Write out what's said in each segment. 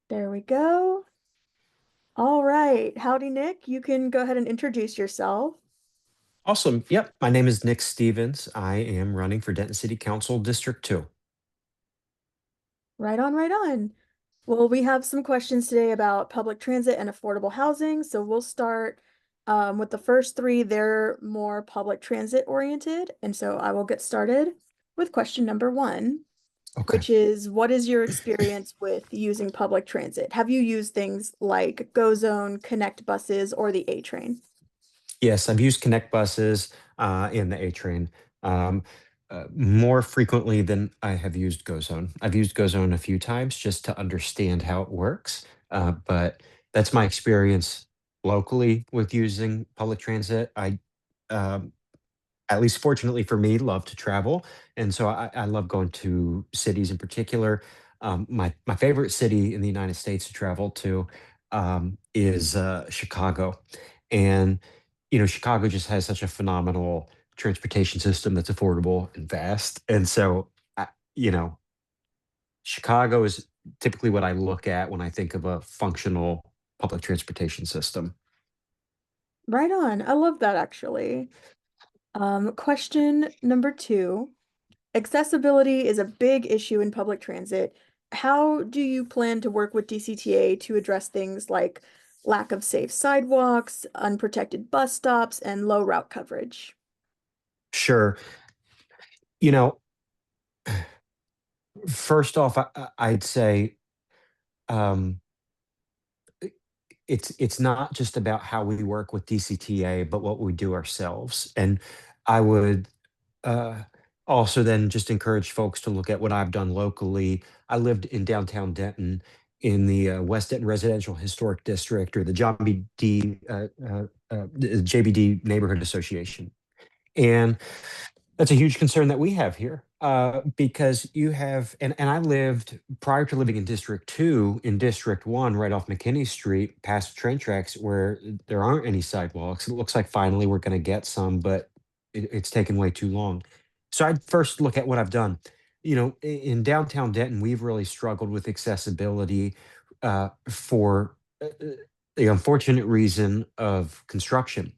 There we go. All right. Howdy, Nick. You can go ahead and introduce yourself. Awesome. Yep. My name is Nick Stevens. I am running for Denton City Council District 2. Right on, right on. Well, we have some questions today about public transit and affordable housing. So we'll start with the first three. They're more public transit oriented. And so I will get started with question number one, Okay. which is what is your experience with using public transit? Have you used things like GoZone, Connect buses, or the A train? Yes, I've used Connect buses and the A train more frequently than I have used GoZone. I've used GoZone a few times just to understand how it works, but that's my experience locally with using public transit. Um, at least fortunately for me, love to travel. And so I love going to cities in particular. My favorite city in the United States to travel to is Chicago. And, Chicago just has such a phenomenal transportation system that's affordable and vast. And so, I- you know, Chicago is typically what I look at when I think of a functional public transportation system. Right on. I love that actually. Question number two. Accessibility is a big issue in public transit. How do you plan to work with DCTA to address things like lack of safe sidewalks, unprotected bus stops, and low route coverage? Sure. You know, First off, I'd say um, it's not just about how we work with DCTA, but what we do ourselves. And I would uh, also then just encourage folks to look at what I've done locally. I lived in downtown Denton in the West Denton Residential Historic District, or the the JBD Neighborhood Association. And that's a huge concern that we have here, because you have, and I lived prior to living in District 2, in District 1, right off McKinney Street, past the train tracks, where there aren't any sidewalks. It looks like finally we're going to get some, but it's taken way too long. So I'd first look at what I've done. In downtown Denton, we've really struggled with accessibility for the unfortunate reason of construction,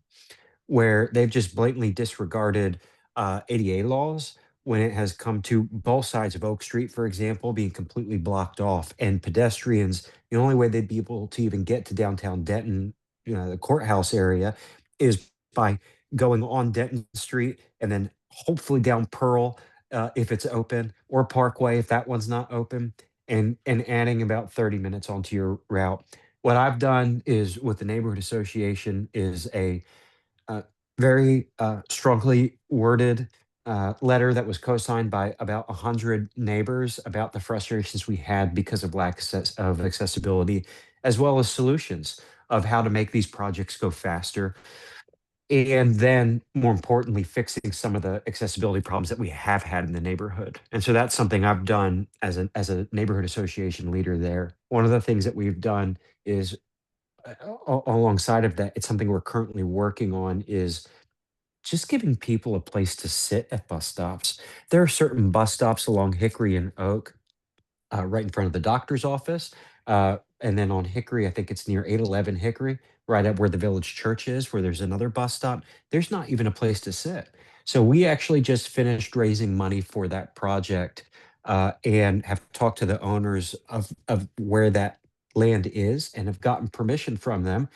where they've just blatantly disregarded ADA laws when it has come to both sides of Oak Street, for example, being completely blocked off. And pedestrians, the only way they'd be able to even get to downtown Denton, the courthouse area, is by going on Denton Street and then hopefully down Pearl if it's open, or Parkway if that one's not open, and adding about 30 minutes onto your route. What I've done is with the neighborhood association is a uh, very strongly worded letter that was co-signed by about 100 neighbors about the frustrations we had because of of accessibility, as well as solutions of how to make these projects go faster. And then, more importantly, fixing some of the accessibility problems that we have had in the neighborhood. And so that's something I've done as a neighborhood association leader there. One of the things that we've done is alongside of that, it's something we're currently working on, is just giving people a place to sit at bus stops. There are certain bus stops along Hickory and Oak, right in front of the doctor's office. And then on Hickory, I think it's near 811 Hickory, right up where the village church is, where there's another bus stop. There's not even a place to sit. So we actually just finished raising money for that project, and have talked to the owners of where that land is, and have gotten permission from them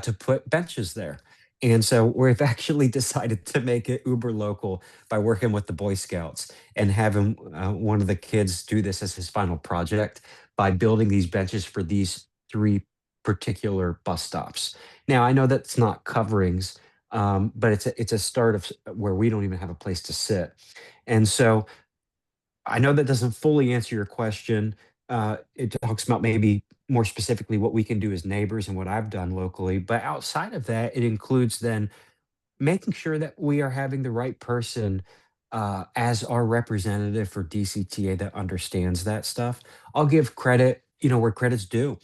to put benches there. And so we've actually decided to make it uber local by working with the Boy Scouts and having one of the kids do this as his final project by building these benches for these three particular bus stops. Now, I know that's not coverings, but it's a start of where we don't even have a place to sit. And so I know that doesn't fully answer your question. It talks about maybe more specifically what we can do as neighbors and what I've done locally. But outside of that, it includes then making sure that we are having the right person as our representative for DCTA that understands that stuff. I'll give credit, where credit's due.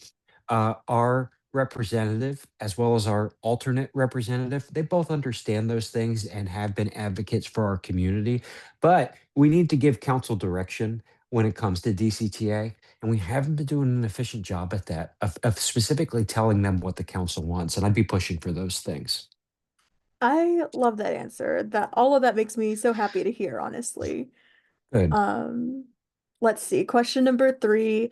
Our representative, as well as our alternate representative, they both understand those things and have been advocates for our community. But we need to give council direction when it comes to DCTA. And we haven't been doing an efficient job at that, of specifically telling them what the council wants. And I'd be pushing for those things. I love that answer. That all of that makes me so happy to hear, honestly. Good. Um, let's see. Question number three.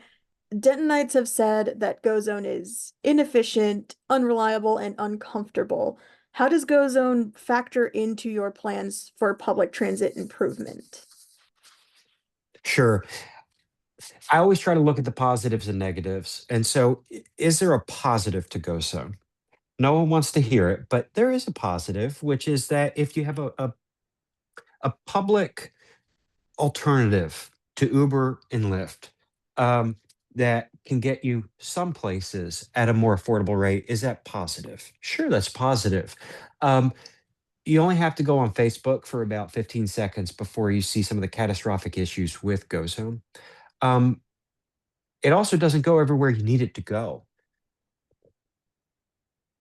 Dentonites have said that GoZone is inefficient, unreliable, and uncomfortable. How does GoZone factor into your plans for public transit improvement? Sure. I always try to look at the positives and negatives. And so, is there a positive to Go Zone? No one wants to hear it, but there is a positive, which is that if you have a public alternative to Uber and Lyft, um, that can get you some places at a more affordable rate, is that positive? Sure, that's positive. Um, you only have to go on Facebook for about 15 seconds before you see some of the catastrophic issues with GoZone. Um, it also doesn't go everywhere you need it to go.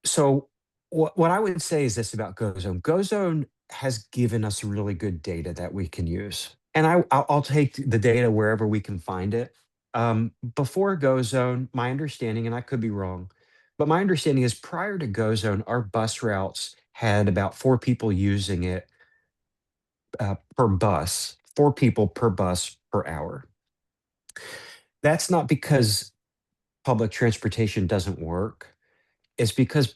So what I would say is this about GoZone. GoZone has given us really good data that we can use, and I'll take the data wherever we can find it. Before GoZone, my understanding, and I could be wrong, but my understanding is prior to GoZone, our bus routes had about 4 people using it per bus, 4 people per bus per hour. That's not because public transportation doesn't work. It's because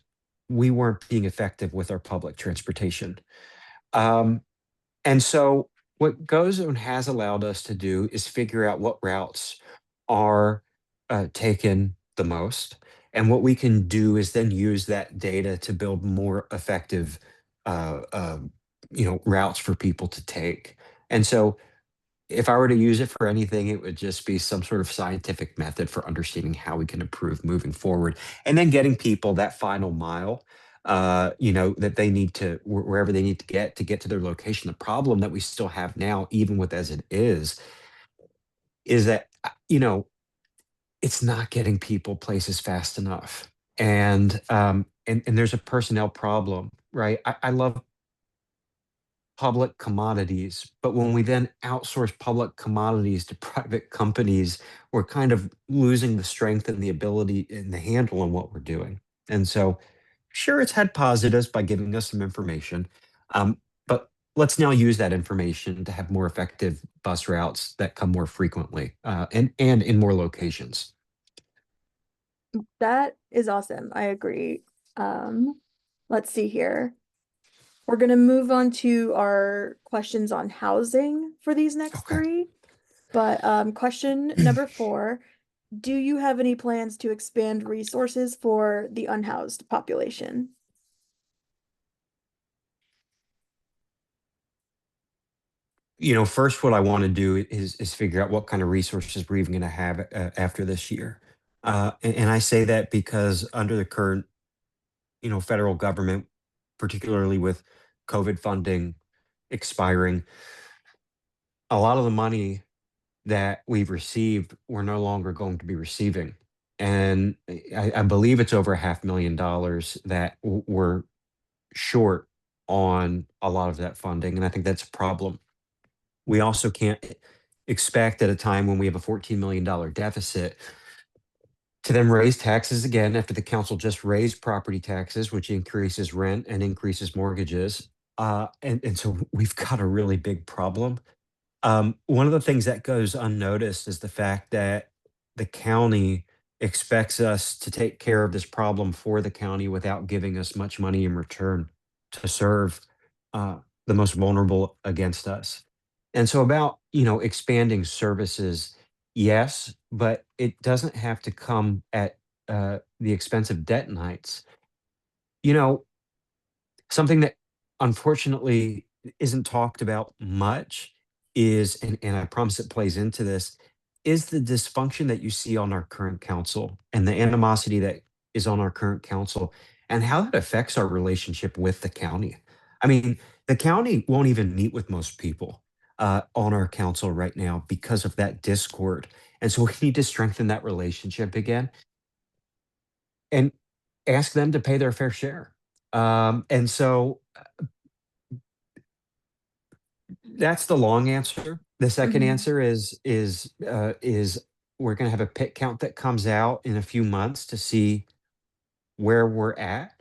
we weren't being effective with our public transportation. Um, and so what GoZone has allowed us to do is figure out what routes are taken the most. And what we can do is then use that data to build more effective, uh, uh, routes for people to take. And so if I were to use it for anything, it would just be some sort of scientific method for understanding how we can improve moving forward. And then getting people that final mile, that they need to wherever they need to get to their location. The problem that we still have now, even with as it is that it's not getting people places fast enough. And there's a personnel problem, right? I love public commodities, but when we then outsource public commodities to private companies, we're kind of losing the strength and the ability and the handle on what we're doing. And so, sure, it's had positives by giving us some information, but let's now use that information to have more effective bus routes that come more frequently, and in more locations. That is awesome. I agree. Um, let's see here. We're going to move on to our questions on housing for these next Okay. three. But question number four, do you have any plans to expand resources for the unhoused population? First, what I want to do is figure out what kind of resources we're even going to have after this year. And I say that because under the current, federal government, particularly with COVID funding expiring, a lot of the money that we've received, we're no longer going to be receiving. And I believe it's over $500,000 that we're short on a lot of that funding. And I think that's a problem. We also can't expect at a time when we have a $14 million deficit to then raise taxes again after the council just raised property taxes, which increases rent and increases mortgages. And so we've got a really big problem. One of the things that goes unnoticed is the fact that the county expects us to take care of this problem for the county without giving us much money in return to serve uh, the most vulnerable against us. And so, about expanding services, yes, but it doesn't have to come at the expense of debt nights. You know, Something that unfortunately isn't talked about much is, and I promise it plays into this, is the dysfunction that you see on our current council and the animosity that is on our current council and how that affects our relationship with the county. I mean, the county won't even meet with most people on our council right now because of that discord. And so we need to strengthen that relationship again and ask them to pay their fair share. And so that's the long answer. The second Mhm. answer is we're going to have a pit count that comes out in a few months to see where we're at.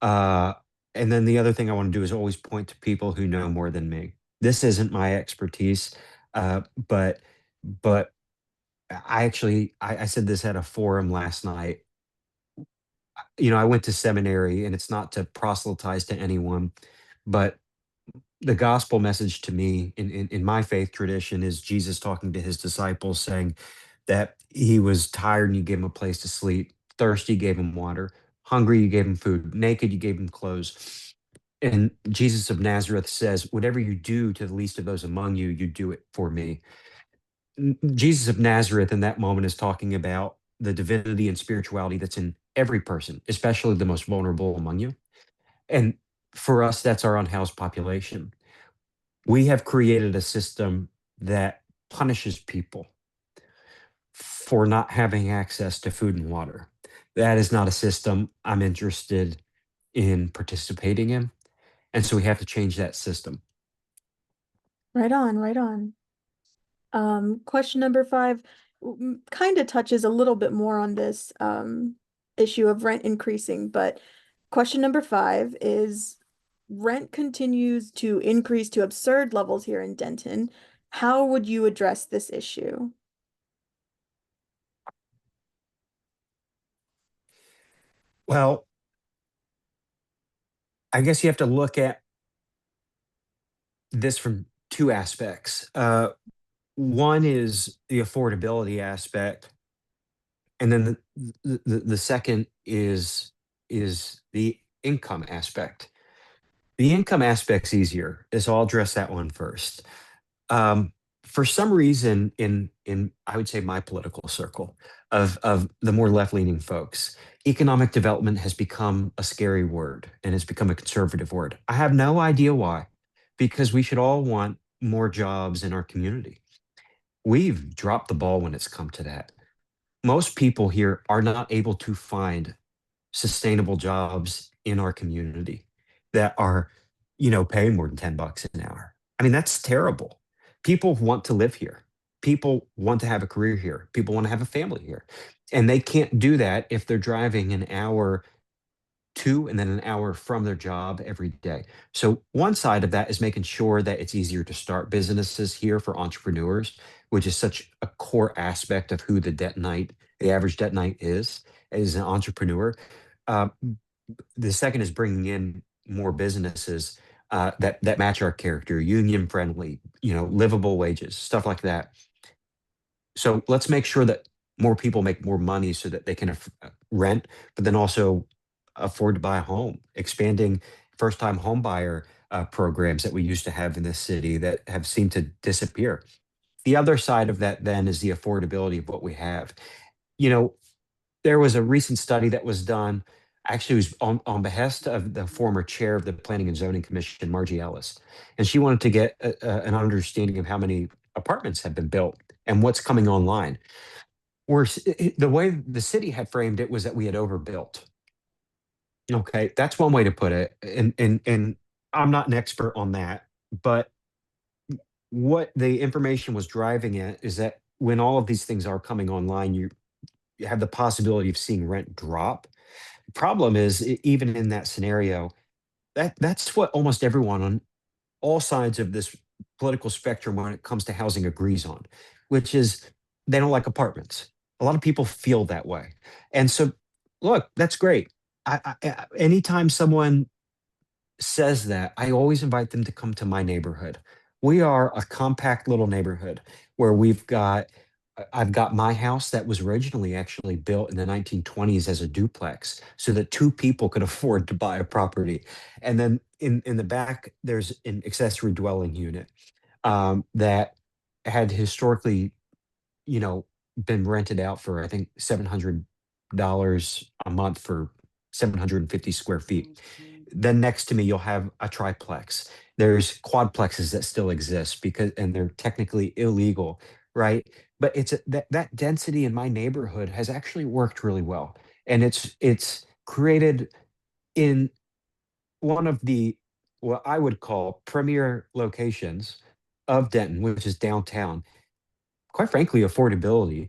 Uh, and then the other thing I want to do is always point to people who know more than me. This isn't my expertise, uh, but but I said this at a forum last night. I went to seminary, and it's not to proselytize to anyone, but the gospel message to me in my faith tradition is Jesus talking to his disciples, saying that he was tired and you gave him a place to sleep, thirsty, you gave him water, hungry, you gave him food, naked, you gave him clothes. And Jesus of Nazareth says, whatever you do to the least of those among you, you do it for me. Jesus of Nazareth in that moment is talking about the divinity and spirituality that's in every person, especially the most vulnerable among you. And for us, that's our unhoused population. We have created a system that punishes people for not having access to food and water. That is not a system I'm interested in participating in. And so we have to change that system. Right on, right on. Question number five kind of touches a little bit more on this issue of rent increasing, but question number five is rent continues to increase to absurd levels here in Denton. How would you address this issue? Well, I guess you have to look at this from two aspects. One is the affordability aspect, and then the second is the income aspect. The income aspect's easier, so I'll address that one first. Um, for some reason, in I would say my political circle of the more left leaning folks, economic development has become a scary word and it's become a conservative word. I have no idea why, because we should all want more jobs in our community. We've dropped the ball when it's come to that. Most people here are not able to find sustainable jobs in our community that are, paying more than $10 an hour. I mean, that's terrible. People want to live here. People want to have a career here. People want to have a family here. And they can't do that if they're driving an hour to and then an hour from their job every day. So one side of that is making sure that it's easier to start businesses here for entrepreneurs, which is such a core aspect of who the average Detonite is an entrepreneur. Uh, the second is bringing in more businesses that match our character, union friendly, livable wages, stuff like that. So let's make sure that more people make more money so that they can rent, but then also afford to buy a home. Expanding first-time home buyer programs that we used to have in this city that have seemed to disappear. The other side of that then is the affordability of what we have. You know, there was a recent study that was done. Actually, it was on behest of the former chair of the Planning and Zoning Commission, Margie Ellis, and she wanted to get an understanding of how many apartments have been built and what's coming online. The way the city had framed it was that we had overbuilt. Okay, that's one way to put it, and I'm not an expert on that, but what the information was driving at is that when all of these things are coming online, you have the possibility of seeing rent drop. Problem is, even in that scenario, that's what almost everyone on all sides of this political spectrum when it comes to housing agrees on, which is they don't like apartments. A lot of people feel that way. And so, look, that's great. Anytime someone says that, I always invite them to come to my neighborhood. We are a compact little neighborhood where I've got my house that was originally actually built in the 1920s as a duplex so that two people could afford to buy a property. And then in the back, there's an accessory dwelling unit that had historically, you know, been rented out for, I think, $700 a month for 750 square feet. Then next to me, you'll have a triplex. There's quadplexes that still exist and they're technically illegal, right? But that density in my neighborhood has actually worked really well, and it's created in one of the what I would call premier locations of Denton, which is downtown. Quite frankly, affordability.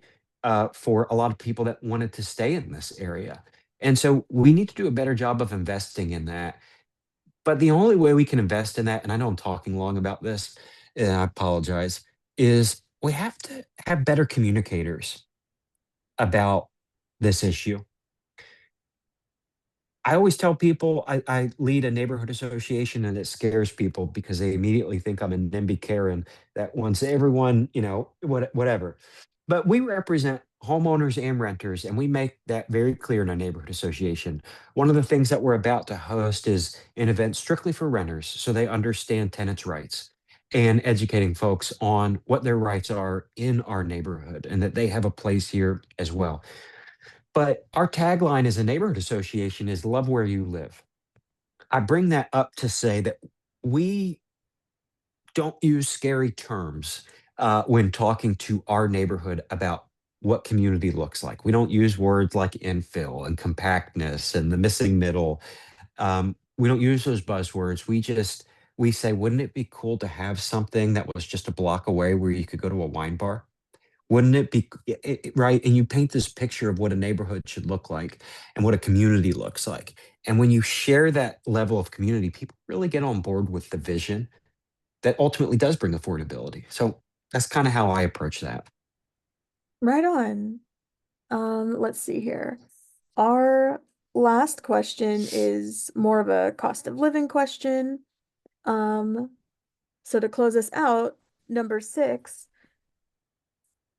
for a lot of people that wanted to stay in this area. And so we need to do a better job of investing in that. But the only way we can invest in that, and I know I'm talking long about this, and I apologize, is we have to have better communicators about this issue. I always tell people I lead a neighborhood association and it scares people because they immediately think I'm a NIMBY Karen that wants everyone, whatever. But we represent homeowners and renters, and we make that very clear in our neighborhood association. One of the things that we're about to host is an event strictly for renters so they understand tenants' rights and educating folks on what their rights are in our neighborhood and that they have a place here as well. But our tagline as a neighborhood association is love where you live. I bring that up to say that we don't use scary terms when talking to our neighborhood about what community looks like. We don't use words like infill and compactness and the missing middle. We don't use those buzzwords. We say, wouldn't it be cool to have something that was just a block away where you could go to a wine bar? Wouldn't it be right? And you paint this picture of what a neighborhood should look like and what a community looks like. And when you share that level of community, people really get on board with the vision that ultimately does bring affordability. So that's kind of how I approach that. Right on. Let's see here. Our last question is more of a cost of living question. Um, so to close us out, number 6,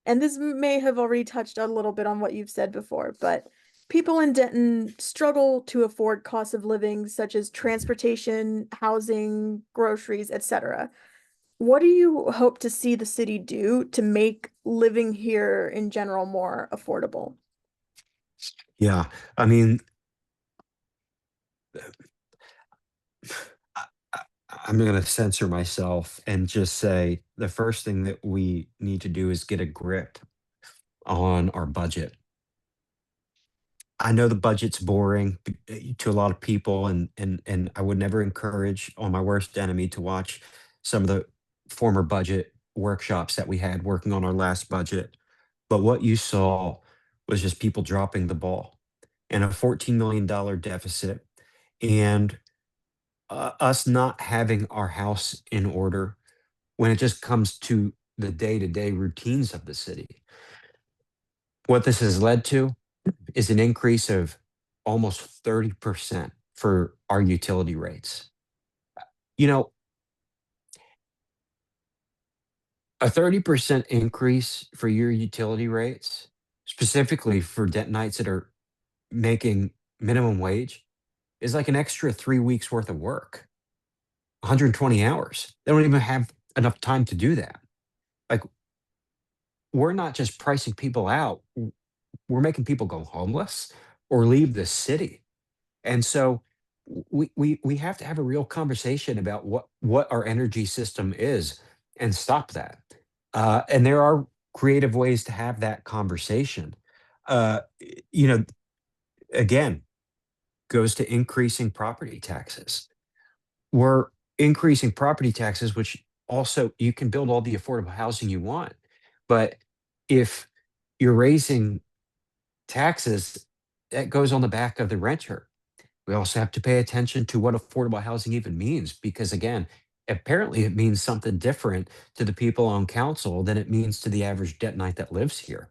and this may have already touched a little bit on what you've said before, but people in Denton struggle to afford costs of living such as transportation, housing, groceries, etc. What do you hope to see the city do to make living here in general more affordable? Yeah. I mean, I, I- I'm going to censor myself and just say the first thing that we need to do is get a grip on our budget. I know the budget's boring to a lot of people, and I would never encourage on my worst enemy to watch some of the former budget workshops that we had working on our last budget. But what you saw was just people dropping the ball and a $14 million deficit, and us not having our house in order when it just comes to the day-to-day routines of the city. What this has led to is an increase of almost 30% for our utility rates. You know, a 30% increase for your utility rates, specifically for Dentonites that are making minimum wage, is like an extra 3 weeks worth of work, 120 hours. They don't even have enough time to do that. Like, we're not just pricing people out, we're making people go homeless or leave the city. And so we have to have a real conversation about what our energy system is and stop that. And there are creative ways to have that conversation. Uh, you know, again, goes to increasing property taxes. We're increasing property taxes, which also you can build all the affordable housing you want, but if you're raising taxes, that goes on the back of the renter. We also have to pay attention to what affordable housing even means, because again, apparently it means something different to the people on council than it means to the average Dentonite that lives here.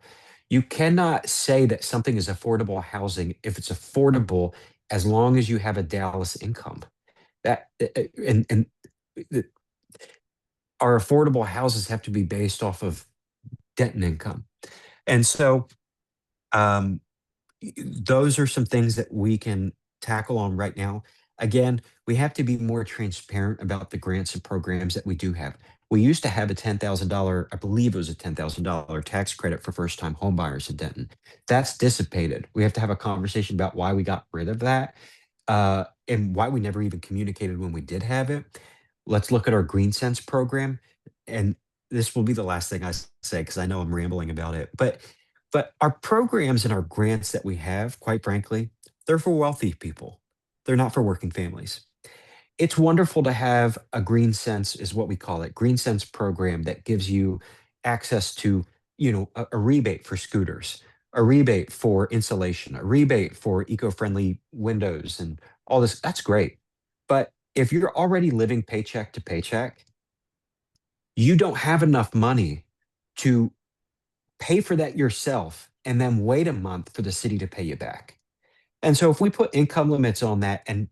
You cannot say that something is affordable housing if it's affordable as long as you have a Dallas income. That and the- our affordable houses have to be based off of Denton income. And so um, those are some things that we can tackle on right now. Again, we have to be more transparent about the grants and programs that we do have. We used to have a $10,000, I believe it was a $10,000 tax credit for first time homebuyers in Denton. That's dissipated. We have to have a conversation about why we got rid of that and why we never even communicated when we did have it. Let's look at our Green Sense program. And this will be the last thing I say because I know I'm rambling about it. But our programs and our grants that we have, quite frankly, they're for wealthy people. They're not for working families. It's wonderful to have a Green Sense, is what we call it, Green Sense program that gives you access to a rebate for scooters, a rebate for insulation, a rebate for eco-friendly windows and all this. That's great. But if you're already living paycheck to paycheck, you don't have enough money to pay for that yourself and then wait a month for the city to pay you back. And so if we put income limits on that and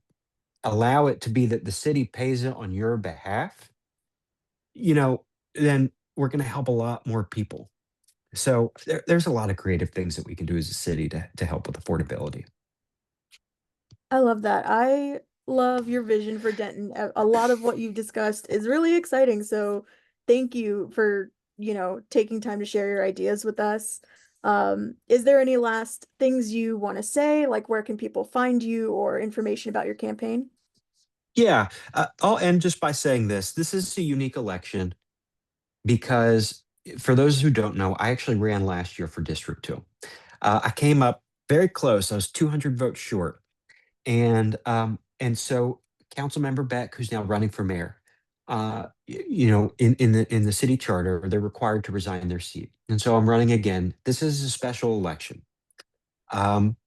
allow it to be that the city pays it on your behalf, then we're going to help a lot more people. So there's a lot of creative things that we can do as a city to help with affordability. I love that. I love your vision for Denton. A lot of what you've discussed is really exciting. So thank you for, taking time to share your ideas with us. Is there any last things you want to say? Like where can people find you or information about your campaign? Yeah, I'll end just by saying this. This is a unique election because for those who don't know, I actually ran last year for District 2. I came up very close. I was 200 votes short. And so Councilmember Beck, who's now running for mayor, in the city charter, they're required to resign their seat. And so I'm running again. This is a special election. Um,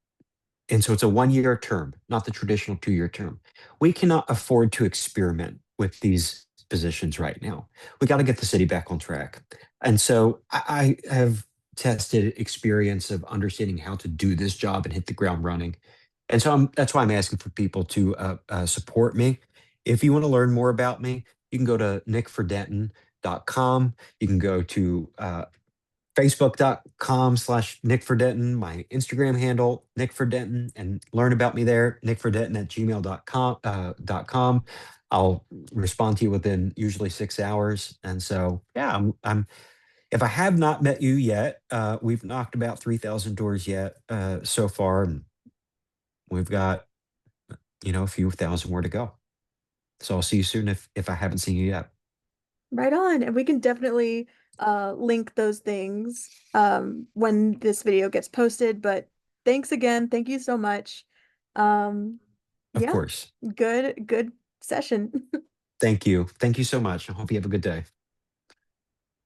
and so it's a 1 year term, not the traditional 2 year term. We cannot afford to experiment with these positions right now. We got to get the city back on track. And so I have tested experience of understanding how to do this job and hit the ground running. And so that's why I'm asking for people to support me. If you want to learn more about me, you can go to nickfordenton.com. You can go to facebook.com/nickfordenton, my Instagram handle, nickfordenton, and learn about me there, nickfordenton@gmail.com. I'll respond to you within usually 6 hours. And so, yeah, if I have not met you yet, we've knocked about 3,000 doors yet so far. And we've got, a few thousand more to go. So I'll see you soon if I haven't seen you yet. Right on. And we can definitely link those things when this video gets posted. But thanks again. Thank you so much. Um, Of yeah, course. good session. Thank you. Thank you so much. I hope you have a good day.